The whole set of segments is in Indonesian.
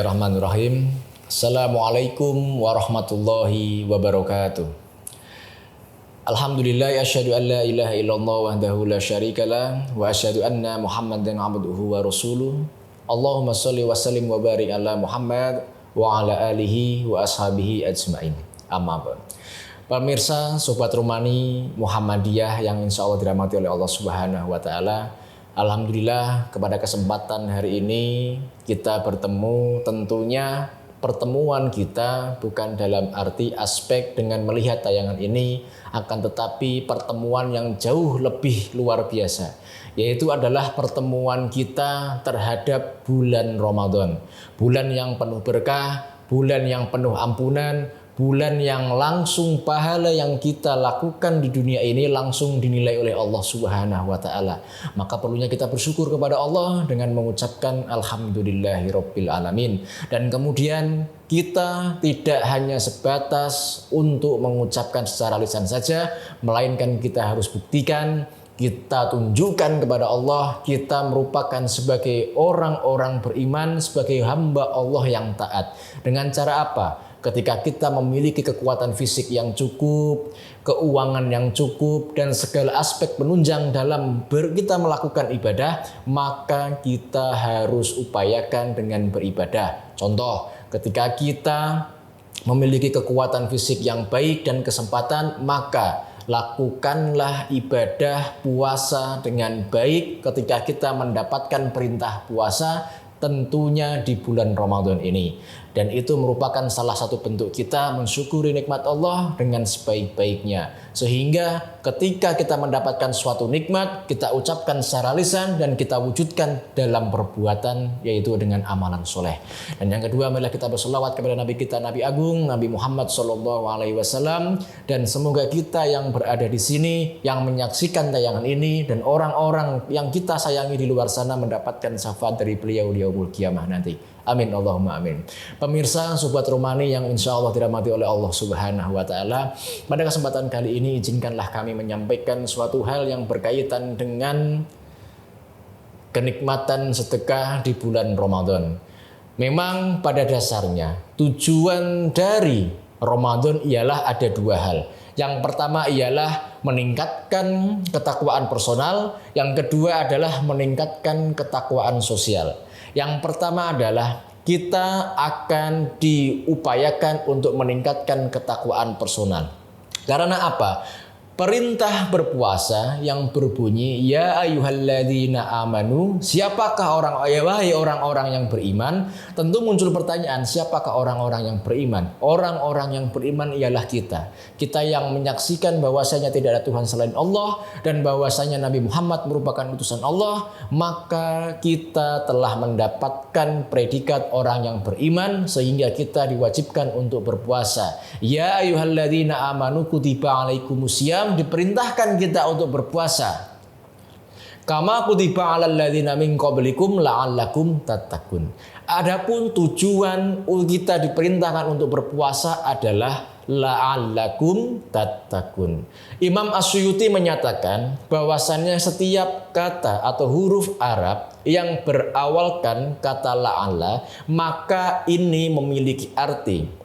Bismillahirrahmanirrahim. Assalamualaikum warahmatullahi wabarakatuh. Alhamdulillah, asyhadu an la ilaha illallah wahdahu la syarikalah wa asyhadu anna Muhammadan abduhu wa rasuluh. Allahumma shalli wa sallim wa barik ala Muhammad wa ala alihi wa ashabihi ajmain. Amma ba'd. Pemirsa, sobat Rumani Muhammadiyah yang insya Allah dirahmati oleh Allah Subhanahu wa taala. Alhamdulillah, kepada kesempatan hari ini kita bertemu. Tentunya pertemuan kita bukan dalam arti aspek dengan melihat tayangan ini, akan tetapi pertemuan yang jauh lebih luar biasa, yaitu adalah pertemuan kita terhadap bulan Ramadan. Bulan yang penuh berkah, bulan yang penuh ampunan, bulan yang langsung pahala yang kita lakukan di dunia ini langsung dinilai oleh Allah Subhanahu wa taala. Maka perlunya kita bersyukur kepada Allah dengan mengucapkan alhamdulillahirabbil alamin. Dan kemudian kita tidak hanya sebatas untuk mengucapkan secara lisan saja, melainkan kita harus buktikan, kita tunjukkan kepada Allah kita merupakan sebagai orang-orang beriman, sebagai hamba Allah yang taat. Dengan cara apa? Ketika kita memiliki kekuatan fisik yang cukup, keuangan yang cukup, dan segala aspek penunjang dalam kita melakukan ibadah, maka kita harus upayakan dengan beribadah. Contoh, ketika kita memiliki kekuatan fisik yang baik dan kesempatan, maka lakukanlah ibadah puasa dengan baik ketika kita mendapatkan perintah puasa, tentunya di bulan Ramadan ini. Dan itu merupakan salah satu bentuk kita mensyukuri nikmat Allah dengan sebaik-baiknya. Sehingga ketika kita mendapatkan suatu nikmat, kita ucapkan secara lisan dan kita wujudkan dalam perbuatan, yaitu dengan amalan soleh. Dan yang kedua, marilah kita berselawat kepada Nabi kita, Nabi Agung, Nabi Muhammad SAW. Dan semoga kita yang berada di sini, yang menyaksikan tayangan ini, dan orang-orang yang kita sayangi di luar sana mendapatkan syafaat dari beliau di yaumul qiyamah nanti. Amin Allahumma amin. Pemirsa, sobat Rumani yang insya Allah dirahmati oleh Allah Subhanahu wa taala, pada kesempatan kali ini izinkanlah kami menyampaikan suatu hal yang berkaitan dengan kenikmatan sedekah di bulan Ramadan. Memang pada dasarnya tujuan dari Ramadan ialah ada dua hal. Yang pertama ialah meningkatkan ketakwaan personal, yang kedua adalah meningkatkan ketakwaan sosial. Yang pertama adalah kita akan diupayakan untuk meningkatkan ketakwaan personal. Karena apa? Perintah berpuasa yang berbunyi ya ayyuhalladzina amanu, siapakah wahai orang-orang yang beriman? Tentu muncul pertanyaan, siapakah orang-orang yang beriman? Orang-orang yang beriman ialah kita. Kita yang menyaksikan bahwasanya tidak ada Tuhan selain Allah dan bahwasanya Nabi Muhammad merupakan utusan Allah, maka kita telah mendapatkan predikat orang yang beriman sehingga kita diwajibkan untuk berpuasa. Ya ayyuhalladzina amanu kutiba alaikumusiyam, diperintahkan kita untuk berpuasa. Kama kutiba 'alal ladzina min qablikum la'allakum tattaqun. Adapun tujuan kita diperintahkan untuk berpuasa adalah la'allakum tattaqun. Imam Asyuyuti menyatakan bahwasannya setiap kata atau huruf Arab yang berawalkan kata la'alla, maka ini memiliki arti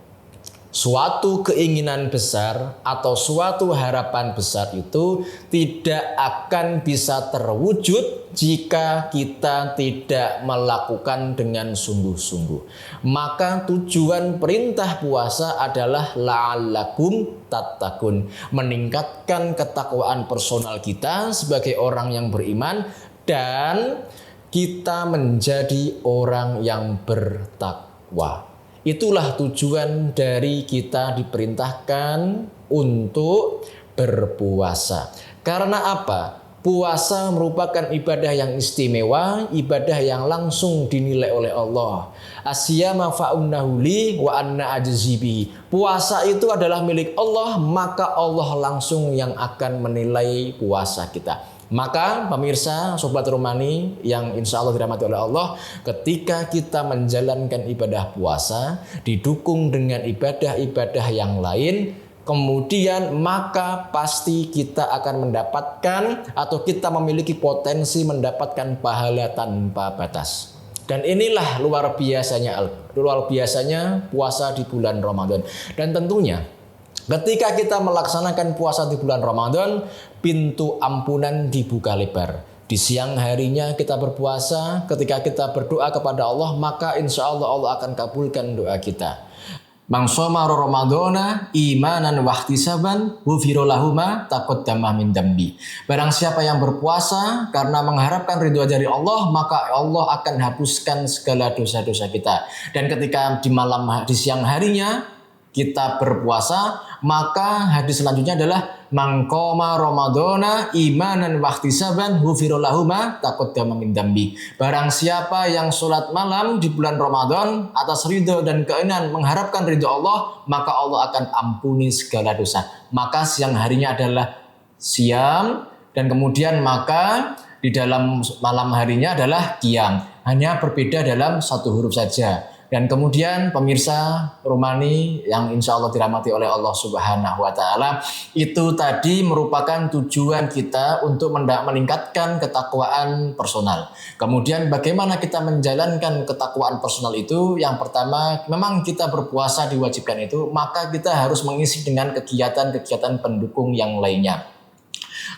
suatu keinginan besar atau suatu harapan besar itu tidak akan bisa terwujud jika kita tidak melakukan dengan sungguh-sungguh. Maka tujuan perintah puasa adalah la'allakum tattaqun, meningkatkan ketakwaan personal kita sebagai orang yang beriman dan kita menjadi orang yang bertakwa. Itulah tujuan dari kita diperintahkan untuk berpuasa. Karena apa? Puasa merupakan ibadah yang istimewa, ibadah yang langsung dinilai oleh Allah. Asyama fa'unnahu li wa anna ajzibi. Puasa itu adalah milik Allah, maka Allah langsung yang akan menilai puasa kita. Maka pemirsa, sobat Rumani yang insya Allah dirahmati oleh Allah, ketika kita menjalankan ibadah puasa didukung dengan ibadah-ibadah yang lain, kemudian maka pasti kita akan mendapatkan atau kita memiliki potensi mendapatkan pahala tanpa batas. Dan inilah luar biasanya puasa di bulan Ramadan. Dan tentunya ketika kita melaksanakan puasa di bulan Ramadan, pintu ampunan dibuka lebar. Di siang harinya kita berpuasa, ketika kita berdoa kepada Allah, maka insya Allah Allah akan kabulkan doa kita. Man shoma Ramadana imanan wa ihtisaban ghufira lahu ma taqaddama min dambi. Barang siapa yang berpuasa karena mengharapkan ridha dari Allah, maka Allah akan hapuskan segala dosa-dosa kita. Dan ketika di siang harinya kita berpuasa, maka hadis selanjutnya adalah man qoma Ramadana imanan wa ihtisaban ghufira lahu ma taqaddama min dambi. Barang siapa yang sholat malam di bulan Ramadan atas ridho dan keinginan mengharapkan ridho Allah, maka Allah akan ampuni segala dosa. Maka siang harinya adalah siam, dan kemudian maka di dalam malam harinya adalah qiyam. Hanya berbeda dalam satu huruf saja. Dan kemudian pemirsa Rumani yang insya Allah dirahmati oleh Allah Subhanahu wa Ta'ala, itu tadi merupakan tujuan kita untuk meningkatkan ketakwaan personal. Kemudian bagaimana kita menjalankan ketakwaan personal itu? Yang pertama, memang kita berpuasa diwajibkan itu, maka kita harus mengisi dengan kegiatan-kegiatan pendukung yang lainnya.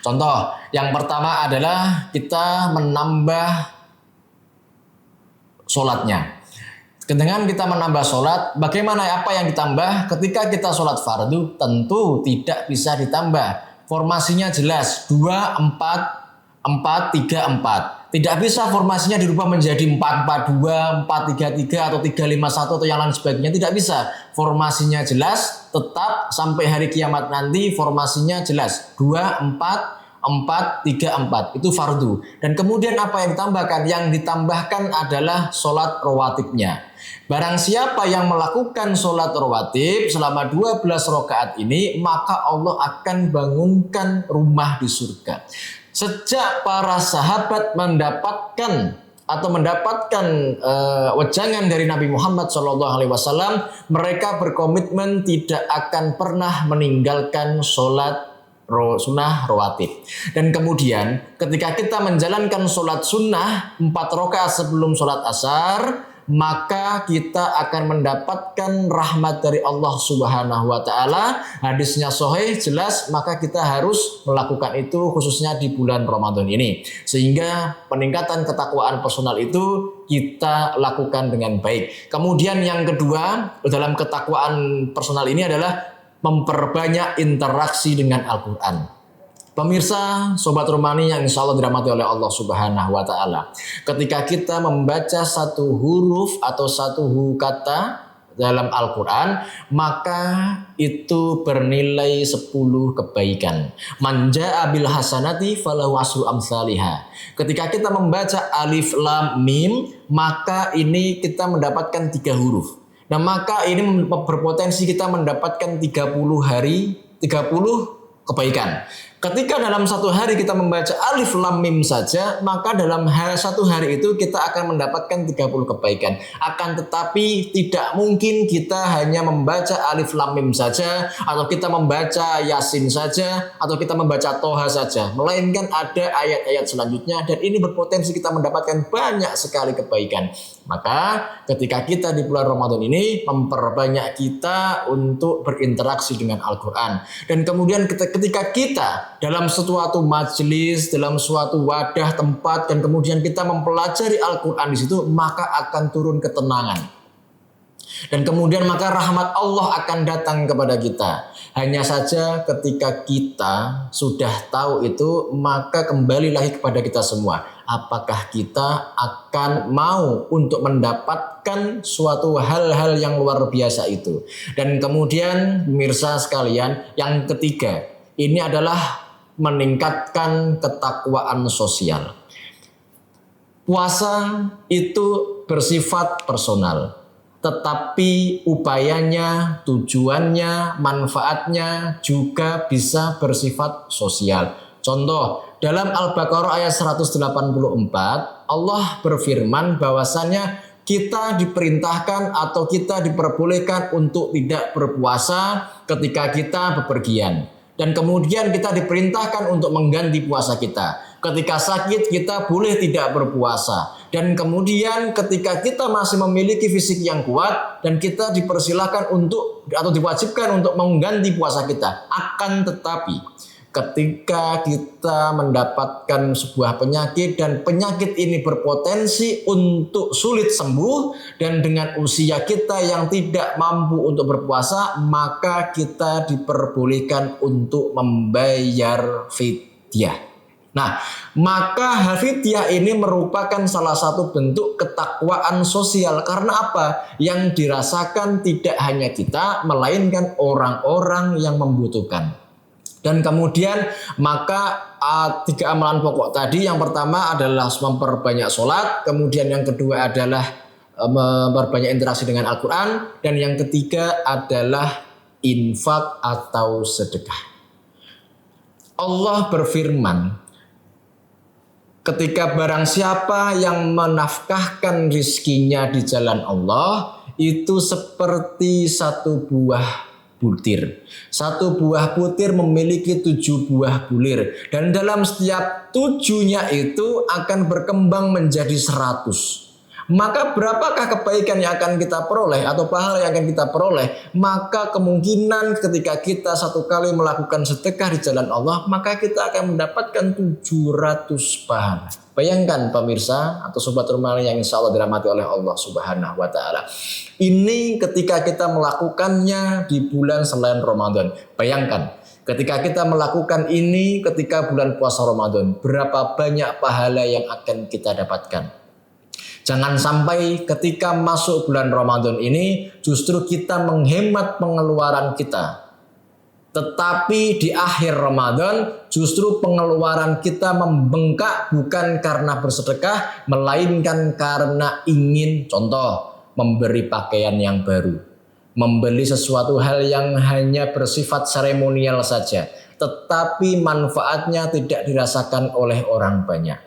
Contoh, yang pertama adalah kita menambah sholatnya. Dengan kita menambah sholat, bagaimana apa yang ditambah? Ketika kita sholat fardu, tentu tidak bisa ditambah. Formasinya jelas, 2, 4, 4, 3, 4. Tidak bisa formasinya dirubah menjadi 4, 4, 2, 4, 3, 3, atau 3, 5, 1, atau yang lain sebagainya. Tidak bisa. Formasinya jelas, tetap sampai hari kiamat nanti formasinya jelas. 2, 4, 4, 3, 4 itu fardu. Dan kemudian apa yang ditambahkan? Yang ditambahkan adalah sholat rawatibnya. Barang siapa yang melakukan sholat rawatib selama 12 rakaat ini, maka Allah akan bangunkan rumah di surga. Sejak para sahabat mendapatkan wejangan dari Nabi Muhammad SAW, mereka berkomitmen tidak akan pernah meninggalkan sholat sunnah rawatib. Dan kemudian ketika kita menjalankan sholat sunnah 4 rakaat sebelum sholat asar, maka kita akan mendapatkan rahmat dari Allah Subhanahu wa Ta'ala. Hadisnya sahih jelas, maka kita harus melakukan itu khususnya di bulan Ramadan ini, sehingga peningkatan ketakwaan personal itu kita lakukan dengan baik. Kemudian yang kedua dalam ketakwaan personal ini adalah memperbanyak interaksi dengan Al-Quran. Pemirsa, Sobat Rumani yang insya Allah dirahmati oleh Allah Subhanahu wa Ta'ala, ketika kita membaca satu huruf atau satu kata dalam Al-Quran, maka itu bernilai 10 kebaikan. Man jaa bil hasanati falahu asyru amsalihha. Ketika kita membaca alif lam mim, maka ini kita mendapatkan 3 huruf. Nah, maka ini berpotensi kita mendapatkan 30 kebaikan. Ketika dalam satu hari kita membaca alif lam mim saja, maka dalam satu hari itu kita akan mendapatkan 30 kebaikan. Akan tetapi tidak mungkin kita hanya membaca alif lam mim saja, atau kita membaca Yasin saja, atau kita membaca Toha saja. Melainkan ada ayat-ayat selanjutnya, dan ini berpotensi kita mendapatkan banyak sekali kebaikan. Maka ketika kita di bulan Ramadan ini memperbanyak kita untuk berinteraksi dengan Al-Quran. Dan kemudian ketika kita dalam suatu majelis, dalam suatu wadah tempat, dan kemudian kita mempelajari Al-Quran di situ, maka akan turun ketenangan. Dan kemudian maka rahmat Allah akan datang kepada kita. Hanya saja ketika kita sudah tahu itu, maka kembali lagi kepada kita semua. Apakah kita akan mau untuk mendapatkan suatu hal-hal yang luar biasa itu? Dan kemudian pemirsa sekalian, yang ketiga, ini adalah meningkatkan ketakwaan sosial. Puasa itu bersifat personal, tetapi upayanya, tujuannya, manfaatnya juga bisa bersifat sosial. Contoh, dalam Al-Baqarah ayat 184, Allah berfirman bahwasannya kita diperintahkan atau kita diperbolehkan untuk tidak berpuasa ketika kita bepergian. Dan kemudian kita diperintahkan untuk mengganti puasa kita. Ketika sakit kita boleh tidak berpuasa. Dan kemudian ketika kita masih memiliki fisik yang kuat dan kita dipersilahkan untuk atau diwajibkan untuk mengganti puasa kita. Akan tetapi ketika kita mendapatkan sebuah penyakit dan penyakit ini berpotensi untuk sulit sembuh dan dengan usia kita yang tidak mampu untuk berpuasa, maka kita diperbolehkan untuk membayar fidyah. Nah, maka fidyah ini merupakan salah satu bentuk ketakwaan sosial. Karena apa? Yang dirasakan tidak hanya kita, melainkan orang-orang yang membutuhkan. Dan kemudian maka 3 amalan pokok tadi, yang pertama adalah memperbanyak sholat, kemudian yang kedua adalah memperbanyak interaksi dengan Al-Quran, dan yang ketiga adalah infak atau sedekah. Allah berfirman, ketika barang siapa yang menafkahkan rizkinya di jalan Allah, itu seperti satu buah butir. Satu buah butir memiliki 7 buah bulir. Dan dalam setiap 7-nya itu akan berkembang menjadi 100. Maka berapakah kebaikan yang akan kita peroleh atau pahala yang akan kita peroleh? Maka kemungkinan ketika kita satu kali melakukan sedekah di jalan Allah, maka kita akan mendapatkan 700 pahala. Bayangkan pemirsa atau sobat rumah yang insya Allah dirahmati oleh Allah Subhanahu wa Ta'ala. Ini ketika kita melakukannya di bulan selain Ramadan. Bayangkan ketika kita melakukan ini ketika bulan puasa Ramadan, berapa banyak pahala yang akan kita dapatkan. Jangan sampai ketika masuk bulan Ramadan ini justru kita menghemat pengeluaran kita. Tetapi di akhir Ramadan justru pengeluaran kita membengkak bukan karena bersedekah, melainkan karena ingin, contoh, memberi pakaian yang baru, membeli sesuatu hal yang hanya bersifat seremonial saja, tetapi manfaatnya tidak dirasakan oleh orang banyak.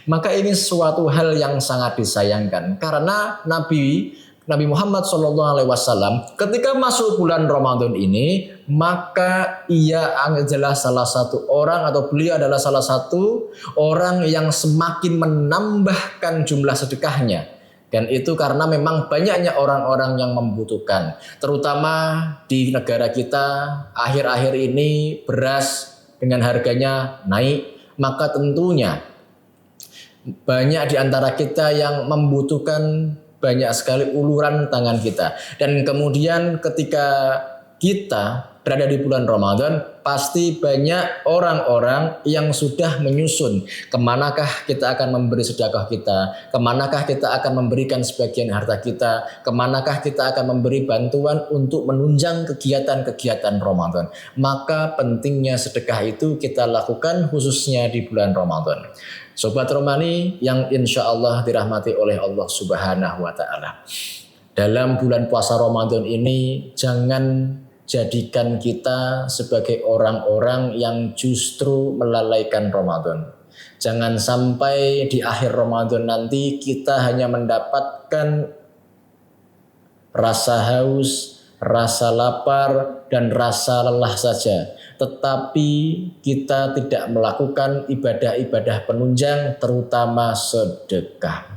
Maka ini suatu hal yang sangat disayangkan, karena Nabi Muhammad SAW ketika masuk bulan Ramadan ini, maka ia adalah salah satu orang atau beliau adalah salah satu orang yang semakin menambahkan jumlah sedekahnya. Dan itu karena memang banyaknya orang-orang yang membutuhkan, terutama di negara kita akhir-akhir ini beras dengan harganya naik, maka tentunya banyak di antara kita yang membutuhkan banyak sekali uluran tangan kita. Dan kemudian ketika kita berada di bulan Ramadan, pasti banyak orang-orang yang sudah menyusun kemanakah kita akan memberi sedekah kita, kemanakah kita akan memberikan sebagian harta kita, kemanakah kita akan memberi bantuan untuk menunjang kegiatan-kegiatan Ramadan. Maka pentingnya sedekah itu kita lakukan khususnya di bulan Ramadan. Sobat Romani yang insya Allah dirahmati oleh Allah Subhanahu wa Ta'ala. Dalam bulan puasa Ramadan ini jangan jadikan kita sebagai orang-orang yang justru melalaikan Ramadan. Jangan sampai di akhir Ramadan nanti kita hanya mendapatkan rasa haus, rasa lapar, dan rasa lelah saja. Tetapi kita tidak melakukan ibadah-ibadah penunjang, terutama sedekah.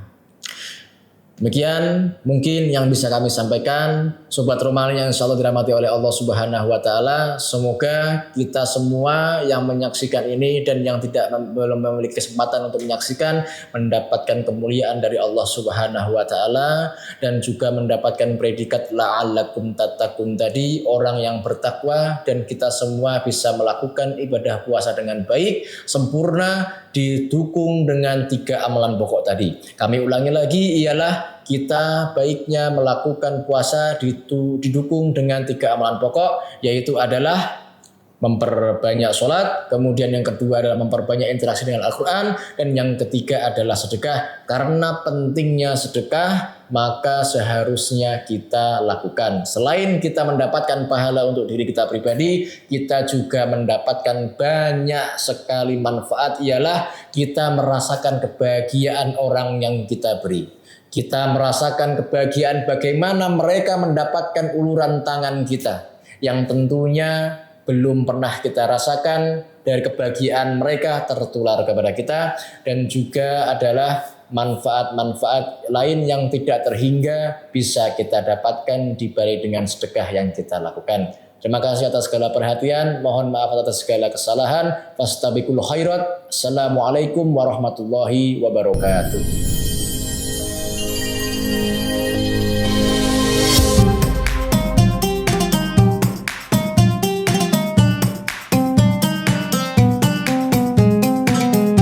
Demikian mungkin yang bisa kami sampaikan, Sobat Romani yang insya Allah dirahmati oleh Allah Subhanahu wa Ta'ala. Semoga kita semua yang menyaksikan ini dan yang belum memiliki kesempatan untuk menyaksikan mendapatkan kemuliaan dari Allah Subhanahu wa Ta'ala dan juga mendapatkan predikat la'allakum tattaqun tadi, orang yang bertakwa, dan kita semua bisa melakukan ibadah puasa dengan baik, sempurna, didukung dengan 3 amalan pokok tadi. Kami ulangi lagi, ialah kita baiknya melakukan puasa didukung dengan 3 amalan pokok, yaitu adalah memperbanyak sholat, kemudian yang kedua adalah memperbanyak interaksi dengan Al-Quran, dan yang ketiga adalah sedekah. Karena pentingnya sedekah, maka seharusnya kita lakukan. Selain kita mendapatkan pahala untuk diri kita pribadi, kita juga mendapatkan banyak sekali manfaat, ialah kita merasakan kebahagiaan orang yang kita beri. Kita merasakan kebahagiaan bagaimana mereka mendapatkan uluran tangan kita, yang tentunya belum pernah kita rasakan. Dari kebahagiaan mereka tertular kepada kita, dan juga adalah manfaat-manfaat lain yang tidak terhingga bisa kita dapatkan dibalik dengan sedekah yang kita lakukan. Terima kasih atas segala perhatian. Mohon maaf atas segala kesalahan. Fastabiqul khairat. Assalamualaikum warahmatullahi wabarakatuh.